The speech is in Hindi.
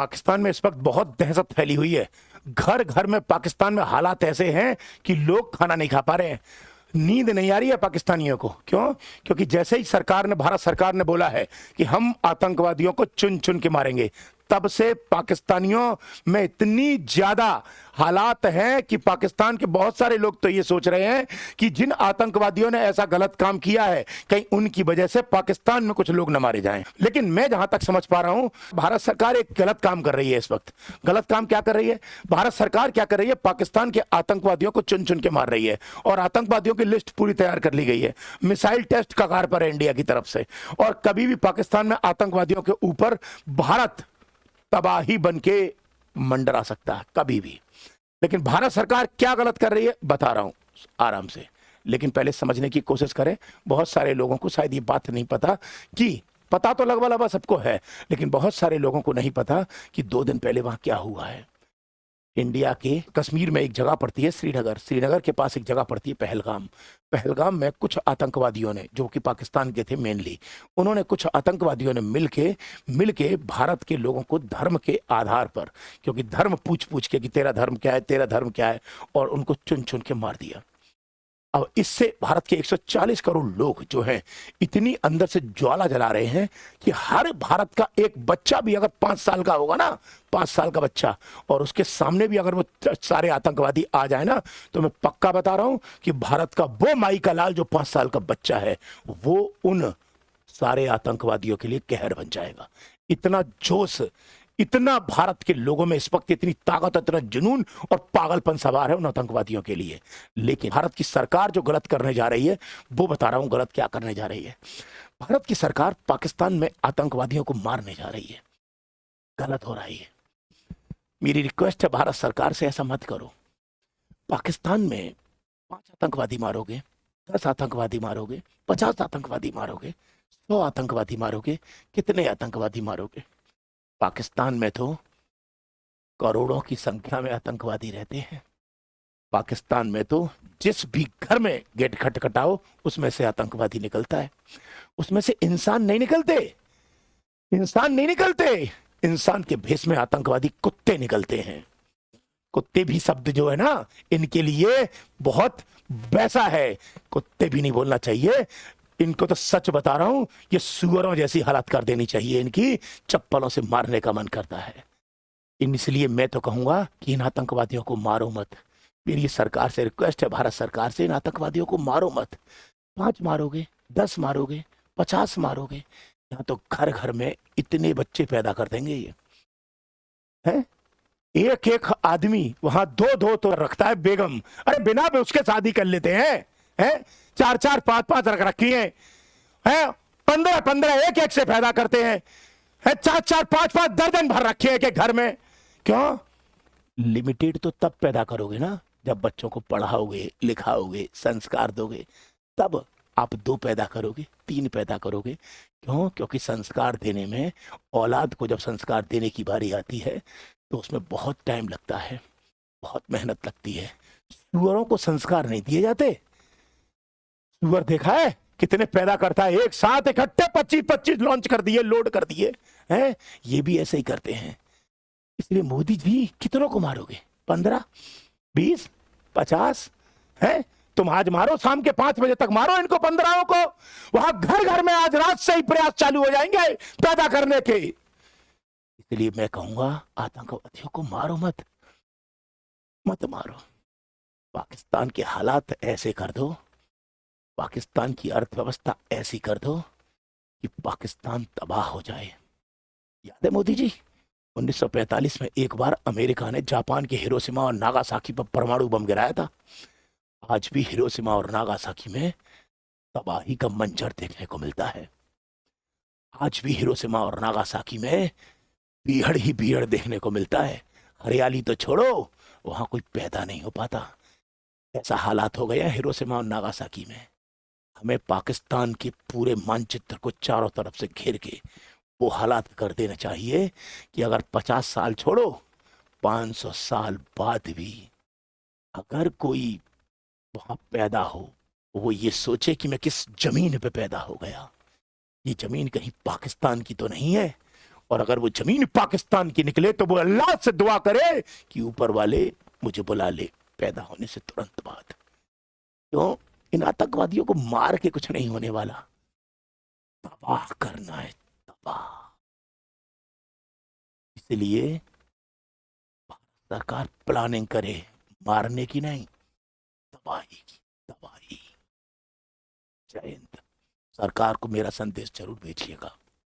पाकिस्तान में इस वक्त बहुत दहशत फैली हुई है। घर घर में पाकिस्तान में हालात ऐसे हैं कि लोग खाना नहीं खा पा रहे हैं। नींद नहीं आ रही है पाकिस्तानियों को। क्यों? क्योंकि जैसे ही भारत सरकार ने बोला है कि हम आतंकवादियों को चुन चुन के मारेंगे, तब से पाकिस्तानियों में इतनी ज्यादा हालात हैं कि पाकिस्तान के बहुत सारे लोग तो ये सोच रहे हैं कि जिन आतंकवादियों ने ऐसा गलत काम किया है, कहीं उनकी वजह से पाकिस्तान में कुछ लोग न मारे जाएं। लेकिन मैं जहां तक समझ पा रहा हूं, भारत सरकार एक गलत काम कर रही है इस वक्त। गलत काम क्या कर रही है? भारत सरकार क्या कर रही है? पाकिस्तान के आतंकवादियों को चुन चुन के मार रही है और आतंकवादियों की लिस्ट पूरी तैयार कर ली गई है। मिसाइल टेस्ट कगार पर है इंडिया की तरफ से, और कभी भी पाकिस्तान में आतंकवादियों के ऊपर भारत तबाही बन के मंडरा सकता है, कभी भी। लेकिन भारत सरकार क्या गलत कर रही है बता रहा हूं आराम से, लेकिन पहले समझने की कोशिश करें। बहुत सारे लोगों को शायद ये बात नहीं पता, कि पता तो लगभग लगभग सबको है, लेकिन बहुत सारे लोगों को नहीं पता कि 2 दिन पहले वहां क्या हुआ है। इंडिया के कश्मीर में एक जगह पड़ती है श्रीनगर, श्रीनगर के पास एक जगह पड़ती है पहलगाम। पहलगाम में कुछ आतंकवादियों ने, जो कि पाकिस्तान के थे मेनली, उन्होंने कुछ आतंकवादियों ने मिलके भारत के लोगों को धर्म के आधार पर, क्योंकि धर्म पूछ पूछ के कि तेरा धर्म क्या है, तेरा धर्म क्या है, और उनको चुन चुन के मार दिया। अब इससे भारत के 140 करोड़ लोग जो हैं, इतनी अंदर से ज्वाला जला रहे हैं कि हर भारत का एक बच्चा भी अगर 5 साल का होगा ना, 5 साल का बच्चा, और उसके सामने भी अगर वो सारे आतंकवादी आ जाए ना, तो मैं पक्का बता रहा हूं कि भारत का वो माई का लाल जो 5 साल का बच्चा है, वो उन सारे आतंकवादियों के लिए कहर बन जाएगा। इतना जोश, इतना भारत के लोगों में इस वक्त इतनी ताकत, इतना जुनून और पागलपन सवार है उन आतंकवादियों के लिए। लेकिन भारत की सरकार जो गलत करने जा रही है, वो बता रहा हूं गलत क्या करने जा रही है। भारत की सरकार पाकिस्तान में आतंकवादियों को मारने जा रही है। गलत हो रही है। मेरी रिक्वेस्ट है भारत सरकार से, ऐसा मत करो। पाकिस्तान में 5 आतंकवादी मारोगे, 10 आतंकवादी मारोगे, 50 आतंकवादी मारोगे, 100 आतंकवादी मारोगे, कितने आतंकवादी मारोगे? पाकिस्तान में तो करोड़ों की संख्या में आतंकवादी रहते हैं। पाकिस्तान में तो जिस भी घर में गेट खटखटाओ, उसमें से आतंकवादी निकलता है। उसमें से इंसान नहीं निकलते, इंसान नहीं निकलते। इंसान के भेष में आतंकवादी कुत्ते निकलते हैं। कुत्ते भी शब्द जो है ना, इनके लिए बहुत वैसा है, कुत्ते भी नहीं बोलना चाहिए इनको। तो सच बता रहा हूं, ये सुअरों जैसी हालत कर देनी चाहिए इनकी, चप्पलों से मारने का मन करता है। इसलिए मैं तो कहूंगा कि इन आतंकवादियों को मारो मत। मेरी सरकार से रिक्वेस्ट है, भारत सरकार से, इन आतंकवादियों को मारो मत। 5 मारोगे, 10 मारोगे, 50 मारोगे, यहाँ तो घर घर में इतने बच्चे पैदा कर देंगे ये है। एक एक आदमी वहां 2-2 तो रखता है बेगम। अरे बिना भी उसके शादी कर लेते हैं 4-4, 5-5 रख रखी हैं, 15-15 एक से पैदा करते हैं, 4-4, 5-5 दर्जन भर रखे हैं के घर में। क्यों? लिमिटेड तो तब पैदा करोगे ना, जब बच्चों को पढ़ाओगे, लिखाओगे, संस्कार दोगे, तब आप 2 पैदा करोगे, 3 पैदा करोगे। क्यों? क्योंकि संस्कार देने में, औलाद को जब संस्कार देने की बारी आती है, तो उसमें बहुत टाइम लगता है, बहुत मेहनत लगती है। सुअरों को संस्कार नहीं दिए जाते। सुअर देखा है कितने पैदा करता है, एक साथ इकट्ठे 25-25 लॉन्च कर दिए, लोड कर दिए हैं। ये भी ऐसे ही करते हैं। इसलिए मोदी जी कितनों को मारोगे? 15, 20, 50 है? तुम आज मारो, शाम के 5 बजे तक मारो इनको 15 को। वहां घर घर में आज रात से ही प्रयास चालू हो जाएंगे पैदा करने के। इसलिए मैं कहूंगा आतंकवादियों को मारो मत, मत मारो। पाकिस्तान के हालात ऐसे कर दो, पाकिस्तान की अर्थव्यवस्था ऐसी कर दो कि पाकिस्तान तबाह हो जाए। याद है मोदी जी, 1945 में एक बार अमेरिका ने जापान के हिरोशिमा और नागासाकी पर परमाणु बम गिराया था। आज भी हिरोशिमा और नागासाकी में तबाही का मंजर देखने को मिलता है। आज भी हिरोशिमा और नागासाकी में बीहड़ ही बीहड़ देखने को मिलता है। हरियाली तो छोड़ो, वहां कोई पैदा नहीं हो पाता। ऐसा हालात हो गया हिरोशिमा और नागासाकी में। हमें पाकिस्तान के पूरे मानचित्र को चारों तरफ से घेर के वो हालात कर देना चाहिए कि अगर 50 साल छोड़ो, 500 साल बाद भी अगर कोई वहां पैदा हो, वो ये सोचे कि मैं किस जमीन पे पैदा हो गया। ये जमीन कहीं पाकिस्तान की तो नहीं है, और अगर वो जमीन पाकिस्तान की निकले तो वो अल्लाह से दुआ करे कि ऊपर वाले मुझे बुला ले पैदा होने से तुरंत बाद। क्यों? इन आतंकवादियों को मार के कुछ नहीं होने वाला, तबाह करना है, तबाह। इसलिए सरकार प्लानिंग करे, मारने की नहीं, तबाही की, तबाही। जय हिंद। सरकार को मेरा संदेश जरूर भेजिएगा।